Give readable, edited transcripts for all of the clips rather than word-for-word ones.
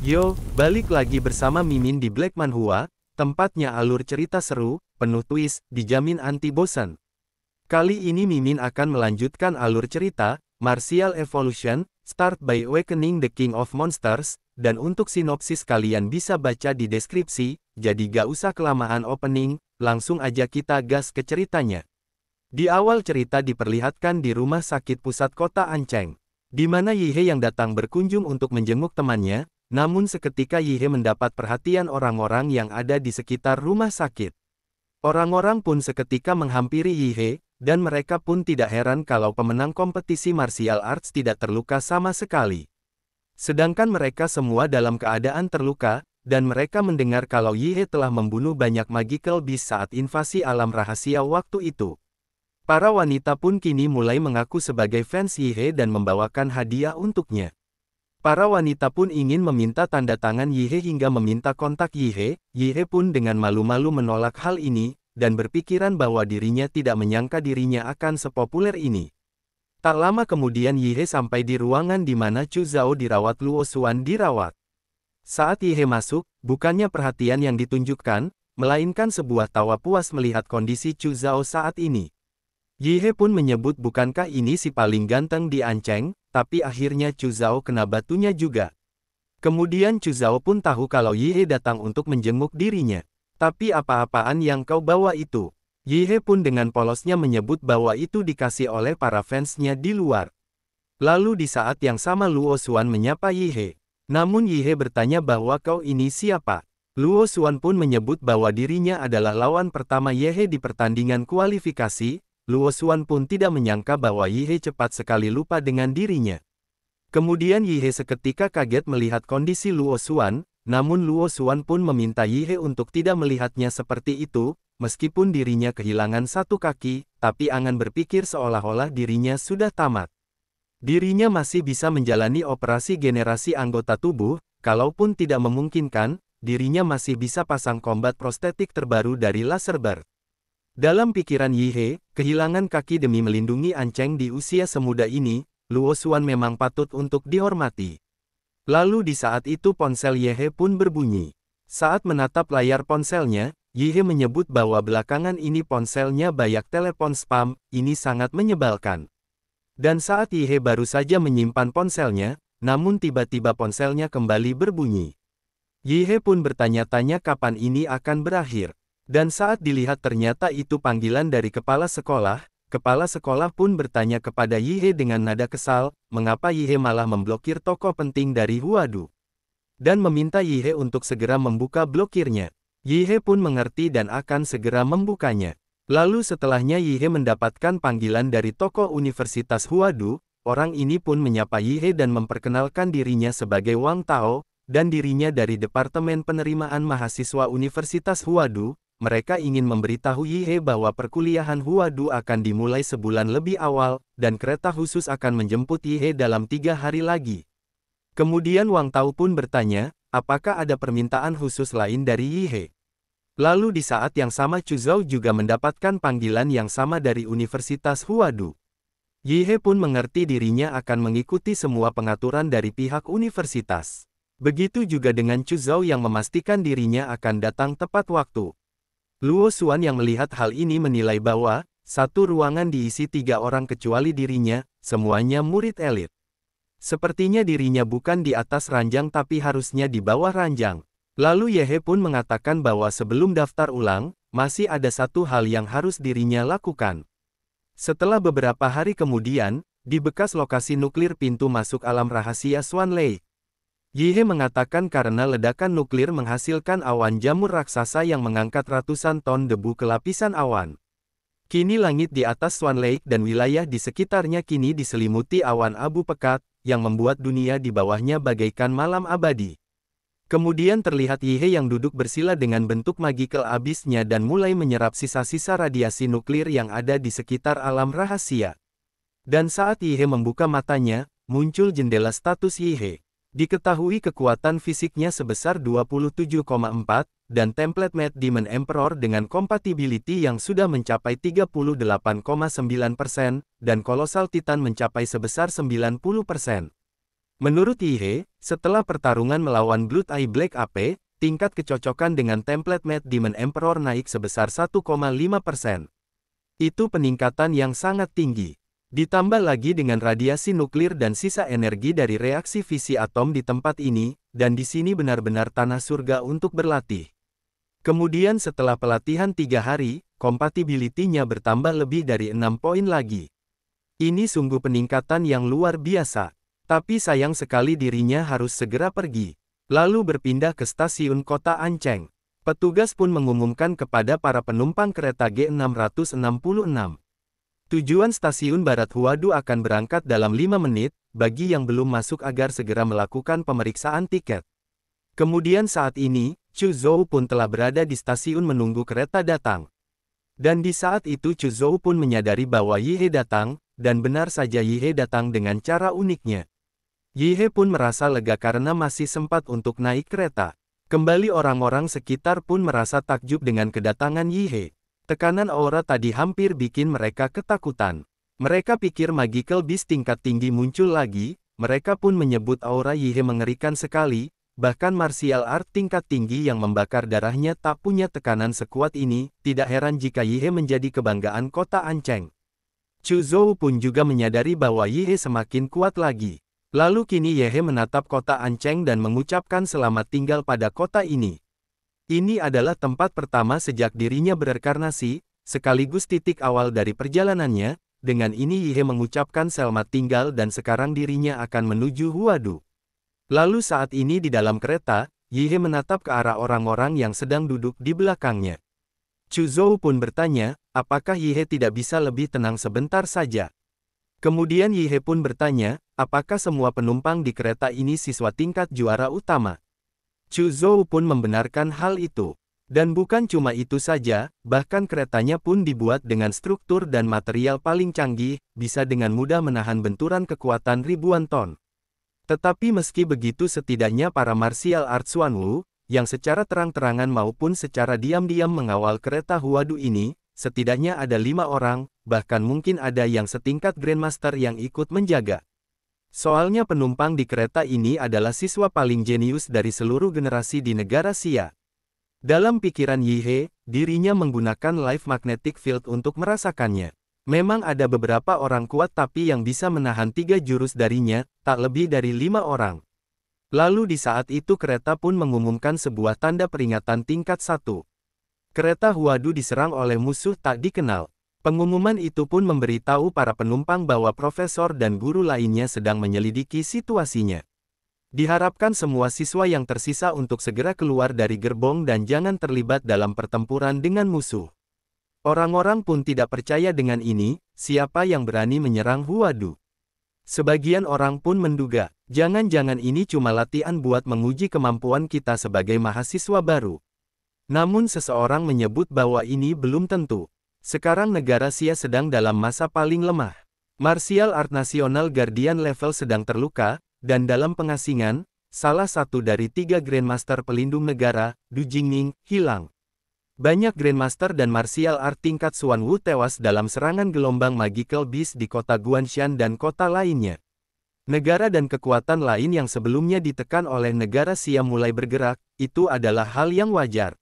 Yo, balik lagi bersama Mimin di Black Manhwa, tempatnya alur cerita seru, penuh twist, dijamin anti bosan. Kali ini Mimin akan melanjutkan alur cerita, Martial Evolution, Start by Awakening the King of Monsters, dan untuk sinopsis kalian bisa baca di deskripsi, jadi gak usah kelamaan opening, langsung aja kita gas ke ceritanya. Di awal cerita diperlihatkan di rumah sakit pusat kota Ancheng, di mana Yihe yang datang berkunjung untuk menjenguk temannya. Namun seketika Yihe mendapat perhatian orang-orang yang ada di sekitar rumah sakit. Orang-orang pun seketika menghampiri Yihe, dan mereka pun tidak heran kalau pemenang kompetisi martial arts tidak terluka sama sekali. Sedangkan mereka semua dalam keadaan terluka, dan mereka mendengar kalau Yihe telah membunuh banyak magical beast saat invasi alam rahasia waktu itu. Para wanita pun kini mulai mengaku sebagai fans Yihe dan membawakan hadiah untuknya. Para wanita pun ingin meminta tanda tangan Yihe hingga meminta kontak Yihe. Yihe pun dengan malu-malu menolak hal ini, dan berpikiran bahwa dirinya tidak menyangka dirinya akan sepopuler ini. Tak lama kemudian Yihe sampai di ruangan di mana Chu Zhao dirawat Luo Xuan dirawat. Saat Yihe masuk, bukannya perhatian yang ditunjukkan, melainkan sebuah tawa puas melihat kondisi Chu Zhao saat ini. Yihe pun menyebut bukankah ini si paling ganteng di Ancheng, tapi akhirnya Chu Zhao kena batunya juga. Kemudian Chu Zhao pun tahu kalau Yihe datang untuk menjenguk dirinya. Tapi apa-apaan yang kau bawa itu? Yihe pun dengan polosnya menyebut bahwa itu dikasih oleh para fansnya di luar. Lalu di saat yang sama Luo Xuan menyapa Yihe. Namun Yihe bertanya bahwa kau ini siapa? Luo Xuan pun menyebut bahwa dirinya adalah lawan pertama Yihe di pertandingan kualifikasi. Luo Xuan pun tidak menyangka bahwa Yihe cepat sekali lupa dengan dirinya. Kemudian Yihe seketika kaget melihat kondisi Luo Xuan, namun Luo Xuan pun meminta Yihe untuk tidak melihatnya seperti itu, meskipun dirinya kehilangan satu kaki, tapi angan berpikir seolah-olah dirinya sudah tamat. Dirinya masih bisa menjalani operasi generasi anggota tubuh, kalaupun tidak memungkinkan, dirinya masih bisa pasang combat prostetik terbaru dari Laserbar. Dalam pikiran Yihe, kehilangan kaki demi melindungi Ancheng di usia semuda ini, Luo Xuan memang patut untuk dihormati. Lalu di saat itu ponsel Yihe pun berbunyi. Saat menatap layar ponselnya, Yihe menyebut bahwa belakangan ini ponselnya banyak telepon spam, ini sangat menyebalkan. Dan saat Yihe baru saja menyimpan ponselnya, namun tiba-tiba ponselnya kembali berbunyi. Yihe pun bertanya-tanya kapan ini akan berakhir. Dan saat dilihat ternyata itu panggilan dari kepala sekolah pun bertanya kepada Yihe dengan nada kesal, mengapa Yihe malah memblokir tokoh penting dari Huadu. Dan meminta Yihe untuk segera membuka blokirnya. Yihe pun mengerti dan akan segera membukanya. Lalu setelahnya Yihe mendapatkan panggilan dari tokoh Universitas Huadu, orang ini pun menyapa Yihe dan memperkenalkan dirinya sebagai Wang Tao, dan dirinya dari Departemen Penerimaan Mahasiswa Universitas Huadu. Mereka ingin memberitahu Yihe bahwa perkuliahan Huadu akan dimulai sebulan lebih awal, dan kereta khusus akan menjemput Yihe dalam 3 hari lagi. Kemudian Wang Tao pun bertanya, apakah ada permintaan khusus lain dari Yihe? Lalu di saat yang sama Chu Zhao juga mendapatkan panggilan yang sama dari Universitas Huadu. Yihe pun mengerti dirinya akan mengikuti semua pengaturan dari pihak universitas. Begitu juga dengan Chu Zhao yang memastikan dirinya akan datang tepat waktu. Luo Xuan yang melihat hal ini menilai bahwa, satu ruangan diisi 3 orang kecuali dirinya, semuanya murid elit. Sepertinya dirinya bukan di atas ranjang tapi harusnya di bawah ranjang. Lalu Yihe pun mengatakan bahwa sebelum daftar ulang, masih ada satu hal yang harus dirinya lakukan. Setelah beberapa hari kemudian, di bekas lokasi nuklir pintu masuk alam rahasia Swan Lake, Yihe mengatakan karena ledakan nuklir menghasilkan awan jamur raksasa yang mengangkat ratusan ton debu ke lapisan awan. Kini langit di atas Swan Lake dan wilayah di sekitarnya kini diselimuti awan abu pekat, yang membuat dunia di bawahnya bagaikan malam abadi. Kemudian terlihat Yihe yang duduk bersila dengan bentuk magical abyssnya dan mulai menyerap sisa-sisa radiasi nuklir yang ada di sekitar alam rahasia. Dan saat Yihe membuka matanya, muncul jendela status Yihe. Diketahui kekuatan fisiknya sebesar 27,4, dan template Mad Demon Emperor dengan compatibility yang sudah mencapai 38,9%, dan Colossal Titan mencapai sebesar 90%. Menurut Yi, setelah pertarungan melawan Blood Eye Black AP, tingkat kecocokan dengan template Mad Demon Emperor naik sebesar 1,5%. Itu peningkatan yang sangat tinggi. Ditambah lagi dengan radiasi nuklir dan sisa energi dari reaksi fisi atom di tempat ini, dan di sini benar-benar tanah surga untuk berlatih. Kemudian setelah pelatihan 3 hari, compatibility-nya bertambah lebih dari 6 poin lagi. Ini sungguh peningkatan yang luar biasa. Tapi sayang sekali dirinya harus segera pergi. Lalu berpindah ke stasiun kota Ancheng. Petugas pun mengumumkan kepada para penumpang kereta G666. Tujuan stasiun Barat Huadu akan berangkat dalam 5 menit, bagi yang belum masuk agar segera melakukan pemeriksaan tiket. Kemudian saat ini, Chu Zhou pun telah berada di stasiun menunggu kereta datang. Dan di saat itu Chu Zhou pun menyadari bahwa Yi He datang, dan benar saja Yi He datang dengan cara uniknya. Yi He pun merasa lega karena masih sempat untuk naik kereta. Kembali orang-orang sekitar pun merasa takjub dengan kedatangan Yi He. Tekanan aura tadi hampir bikin mereka ketakutan. Mereka pikir magical beast tingkat tinggi muncul lagi, mereka pun menyebut aura Yi He mengerikan sekali, bahkan martial art tingkat tinggi yang membakar darahnya tak punya tekanan sekuat ini, tidak heran jika Yi He menjadi kebanggaan kota Ancheng. Chu Zhou pun juga menyadari bahwa Yi He semakin kuat lagi. Lalu kini Yi He menatap kota Ancheng dan mengucapkan selamat tinggal pada kota ini. Ini adalah tempat pertama sejak dirinya bereinkarnasi, sekaligus titik awal dari perjalanannya. Dengan ini Yi He mengucapkan selamat tinggal dan sekarang dirinya akan menuju Huadu. Lalu saat ini di dalam kereta, Yi He menatap ke arah orang-orang yang sedang duduk di belakangnya. Chu Zhou pun bertanya, apakah Yi He tidak bisa lebih tenang sebentar saja? Kemudian Yi He pun bertanya, apakah semua penumpang di kereta ini siswa tingkat juara utama? Chu Zhou pun membenarkan hal itu. Dan bukan cuma itu saja, bahkan keretanya pun dibuat dengan struktur dan material paling canggih, bisa dengan mudah menahan benturan kekuatan ribuan ton. Tetapi meski begitu setidaknya para martial arts Xuanwu, yang secara terang-terangan maupun secara diam-diam mengawal kereta Huadu ini, setidaknya ada 5 orang, bahkan mungkin ada yang setingkat Grandmaster yang ikut menjaga. Soalnya penumpang di kereta ini adalah siswa paling jenius dari seluruh generasi di negara Xia. Dalam pikiran Yi He, dirinya menggunakan live magnetic field untuk merasakannya. Memang ada beberapa orang kuat tapi yang bisa menahan 3 jurus darinya, tak lebih dari 5 orang. Lalu di saat itu kereta pun mengumumkan sebuah tanda peringatan tingkat 1. Kereta Huadu diserang oleh musuh tak dikenal. Pengumuman itu pun memberitahu para penumpang bahwa profesor dan guru lainnya sedang menyelidiki situasinya. Diharapkan semua siswa yang tersisa untuk segera keluar dari gerbong dan jangan terlibat dalam pertempuran dengan musuh. Orang-orang pun tidak percaya dengan ini, siapa yang berani menyerang Huadu. Sebagian orang pun menduga, jangan-jangan ini cuma latihan buat menguji kemampuan kita sebagai mahasiswa baru. Namun seseorang menyebut bahwa ini belum tentu. Sekarang negara Xia sedang dalam masa paling lemah. Martial Art Nasional Guardian level sedang terluka, dan dalam pengasingan, salah satu dari 3 Grandmaster pelindung negara, Du Jingning, hilang. Banyak Grandmaster dan Martial Art tingkat Xuanwu tewas dalam serangan gelombang Magical Beast di kota Guanshan dan kota lainnya. Negara dan kekuatan lain yang sebelumnya ditekan oleh negara Xia mulai bergerak, itu adalah hal yang wajar.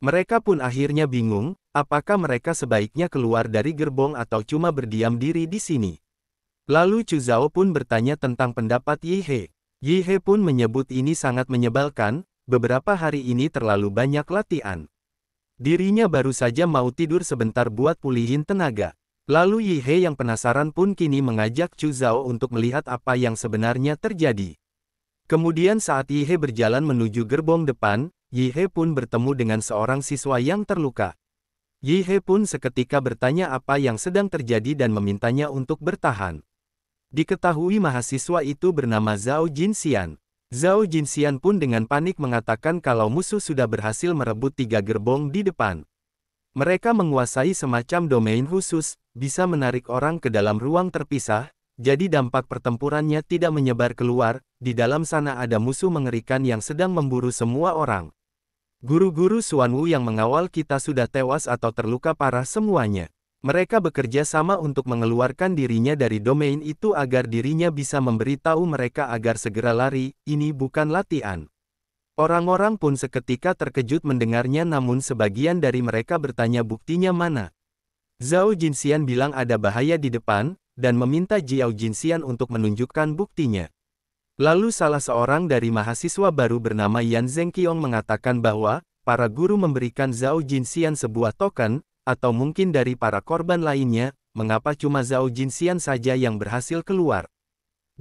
Mereka pun akhirnya bingung, apakah mereka sebaiknya keluar dari gerbong atau cuma berdiam diri di sini. Lalu Chu Zhao pun bertanya tentang pendapat Yi He. Yi He pun menyebut ini sangat menyebalkan, beberapa hari ini terlalu banyak latihan. Dirinya baru saja mau tidur sebentar buat pulihin tenaga. Lalu Yi He yang penasaran pun kini mengajak Chu Zhao untuk melihat apa yang sebenarnya terjadi. Kemudian saat Yi He berjalan menuju gerbong depan, Yi He pun bertemu dengan seorang siswa yang terluka. Yi He pun seketika bertanya apa yang sedang terjadi dan memintanya untuk bertahan. Diketahui mahasiswa itu bernama Zhao Jinxian. Zhao Jinxian pun dengan panik mengatakan kalau musuh sudah berhasil merebut 3 gerbong di depan. Mereka menguasai semacam domain khusus, bisa menarik orang ke dalam ruang terpisah, jadi dampak pertempurannya tidak menyebar keluar, di dalam sana ada musuh mengerikan yang sedang memburu semua orang. Guru-guru Xuanwu yang mengawal kita sudah tewas atau terluka parah semuanya. Mereka bekerja sama untuk mengeluarkan dirinya dari domain itu agar dirinya bisa memberitahu mereka agar segera lari, ini bukan latihan. Orang-orang pun seketika terkejut mendengarnya namun sebagian dari mereka bertanya buktinya mana. Zhao Jinxian bilang ada bahaya di depan, dan meminta Jiao Jinxian untuk menunjukkan buktinya. Lalu salah seorang dari mahasiswa baru bernama Yan Zhengqiong mengatakan bahwa, para guru memberikan Zhao Jinxian sebuah token, atau mungkin dari para korban lainnya, mengapa cuma Zhao Jinxian saja yang berhasil keluar.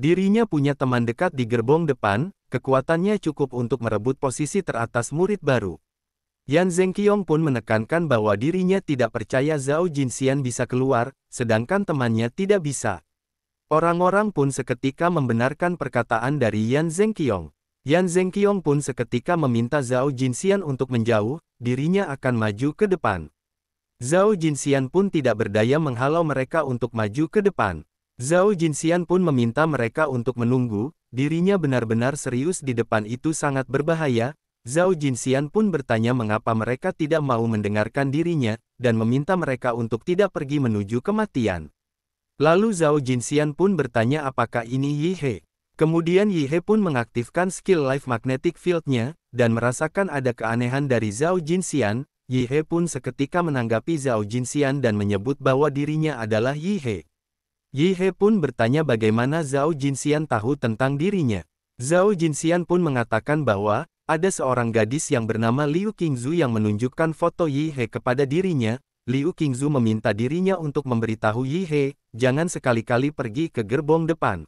Dirinya punya teman dekat di gerbong depan, kekuatannya cukup untuk merebut posisi teratas murid baru. Yan Zhengqiong pun menekankan bahwa dirinya tidak percaya Zhao Jinxian bisa keluar, sedangkan temannya tidak bisa. Orang-orang pun seketika membenarkan perkataan dari Yan Zhengqiong. Yan Zhengqiong pun seketika meminta Zhao Jinxian untuk menjauh, dirinya akan maju ke depan. Zhao Jinxian pun tidak berdaya menghalau mereka untuk maju ke depan. Zhao Jinxian pun meminta mereka untuk menunggu, dirinya benar-benar serius di depan itu sangat berbahaya. Zhao Jinxian pun bertanya mengapa mereka tidak mau mendengarkan dirinya, dan meminta mereka untuk tidak pergi menuju kematian. Lalu Zhao Jinxian pun bertanya apakah ini Yi He. Kemudian Yi He pun mengaktifkan skill Life Magnetic Field-nya, dan merasakan ada keanehan dari Zhao Jinxian. Yi He pun seketika menanggapi Zhao Jinxian dan menyebut bahwa dirinya adalah Yi He. Yi He pun bertanya bagaimana Zhao Jinxian tahu tentang dirinya. Zhao Jinxian pun mengatakan bahwa, ada seorang gadis yang bernama Liu Qingzu yang menunjukkan foto Yi He kepada dirinya. Liu Qingzu meminta dirinya untuk memberitahu Yi He, jangan sekali-kali pergi ke gerbong depan.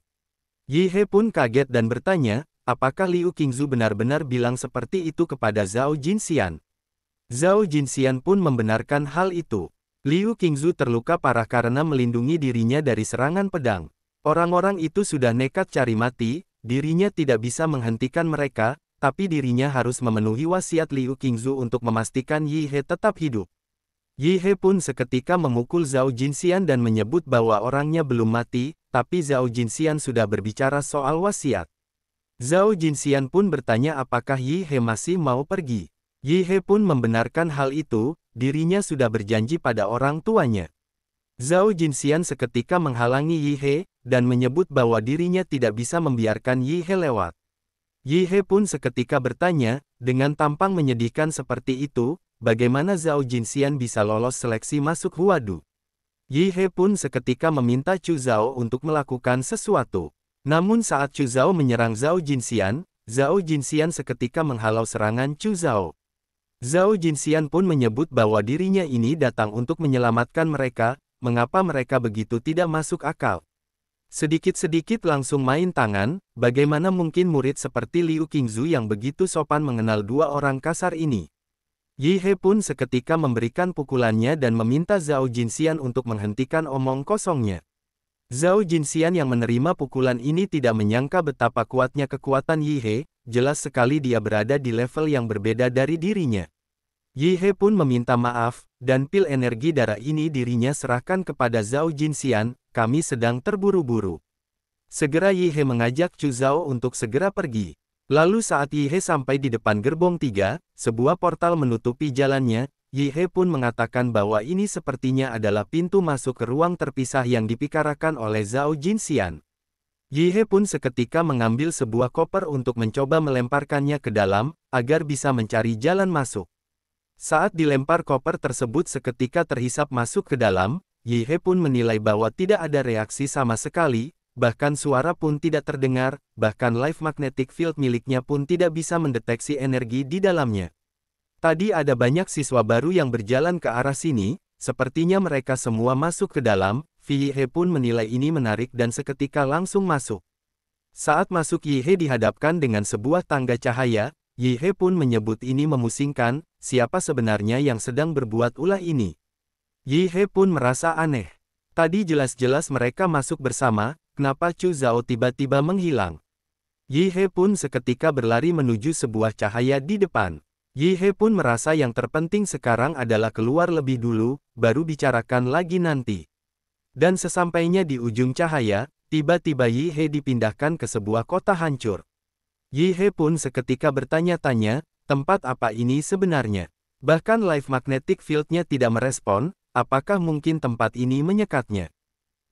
Yi He pun kaget dan bertanya, apakah Liu Qingzu benar-benar bilang seperti itu kepada Zhao Jinxian? Zhao Jinxian pun membenarkan hal itu. Liu Qingzu terluka parah karena melindungi dirinya dari serangan pedang. Orang-orang itu sudah nekat cari mati, dirinya tidak bisa menghentikan mereka, tapi dirinya harus memenuhi wasiat Liu Qingzu untuk memastikan Yi He tetap hidup. Yi He pun seketika memukul Zhao Jinxian dan menyebut bahwa orangnya belum mati, tapi Zhao Jinxian sudah berbicara soal wasiat. Zhao Jinxian pun bertanya apakah Yi He masih mau pergi. Yi He pun membenarkan hal itu, dirinya sudah berjanji pada orang tuanya. Zhao Jinxian seketika menghalangi Yi He, dan menyebut bahwa dirinya tidak bisa membiarkan Yi He lewat. Yi He pun seketika bertanya, dengan tampang menyedihkan seperti itu, bagaimana Zhao Jinxian bisa lolos seleksi masuk Huadu. Yi He pun seketika meminta Chu Zhao untuk melakukan sesuatu. Namun saat Chu Zhao menyerang Zhao Jinxian seketika menghalau serangan Chu Zhao. Zhao Jinxian pun menyebut bahwa dirinya ini datang untuk menyelamatkan mereka, mengapa mereka begitu tidak masuk akal. Sedikit-sedikit langsung main tangan, bagaimana mungkin murid seperti Liu Qingzu yang begitu sopan mengenal dua orang kasar ini. Yi He pun seketika memberikan pukulannya dan meminta Zhao Jinxian untuk menghentikan omong kosongnya. Zhao Jinxian yang menerima pukulan ini tidak menyangka betapa kuatnya kekuatan Yi He, jelas sekali dia berada di level yang berbeda dari dirinya. Yi He pun meminta maaf, dan pil energi darah ini dirinya serahkan kepada Zhao Jinxian, kami sedang terburu-buru. Segera Yi He mengajak Chu Zhao untuk segera pergi. Lalu saat Yi He sampai di depan gerbong 3, sebuah portal menutupi jalannya, Yi He pun mengatakan bahwa ini sepertinya adalah pintu masuk ke ruang terpisah yang dipikarakan oleh Zhao Jinxian. Yi He pun seketika mengambil sebuah koper untuk mencoba melemparkannya ke dalam, agar bisa mencari jalan masuk. Saat dilempar koper tersebut seketika terhisap masuk ke dalam, Yi He pun menilai bahwa tidak ada reaksi sama sekali, bahkan suara pun tidak terdengar, bahkan Life Magnetic Field miliknya pun tidak bisa mendeteksi energi di dalamnya. Tadi ada banyak siswa baru yang berjalan ke arah sini, sepertinya mereka semua masuk ke dalam, Yi He pun menilai ini menarik dan seketika langsung masuk. Saat masuk Yi He dihadapkan dengan sebuah tangga cahaya, Yi He pun menyebut ini memusingkan, siapa sebenarnya yang sedang berbuat ulah ini. Yi He pun merasa aneh. Tadi jelas-jelas mereka masuk bersama, kenapa Chu Zhao tiba-tiba menghilang? Yi He pun seketika berlari menuju sebuah cahaya di depan. Yi He pun merasa yang terpenting sekarang adalah keluar lebih dulu, baru bicarakan lagi nanti. Dan sesampainya di ujung cahaya, tiba-tiba Yi He dipindahkan ke sebuah kota hancur. Yi He pun seketika bertanya-tanya, tempat apa ini sebenarnya? Bahkan Life Magnetic Field-nya tidak merespon, apakah mungkin tempat ini menyekatnya?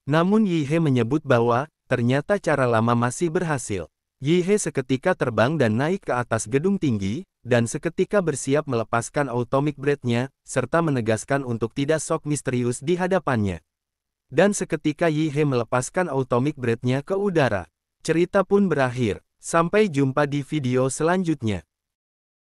Namun Yi He menyebut bahwa, ternyata cara lama masih berhasil. Yi He seketika terbang dan naik ke atas gedung tinggi, dan seketika bersiap melepaskan Atomic Breath-nya, serta menegaskan untuk tidak shock misterius di hadapannya. Dan seketika Yi He melepaskan Atomic Breath-nya ke udara. Cerita pun berakhir. Sampai jumpa di video selanjutnya.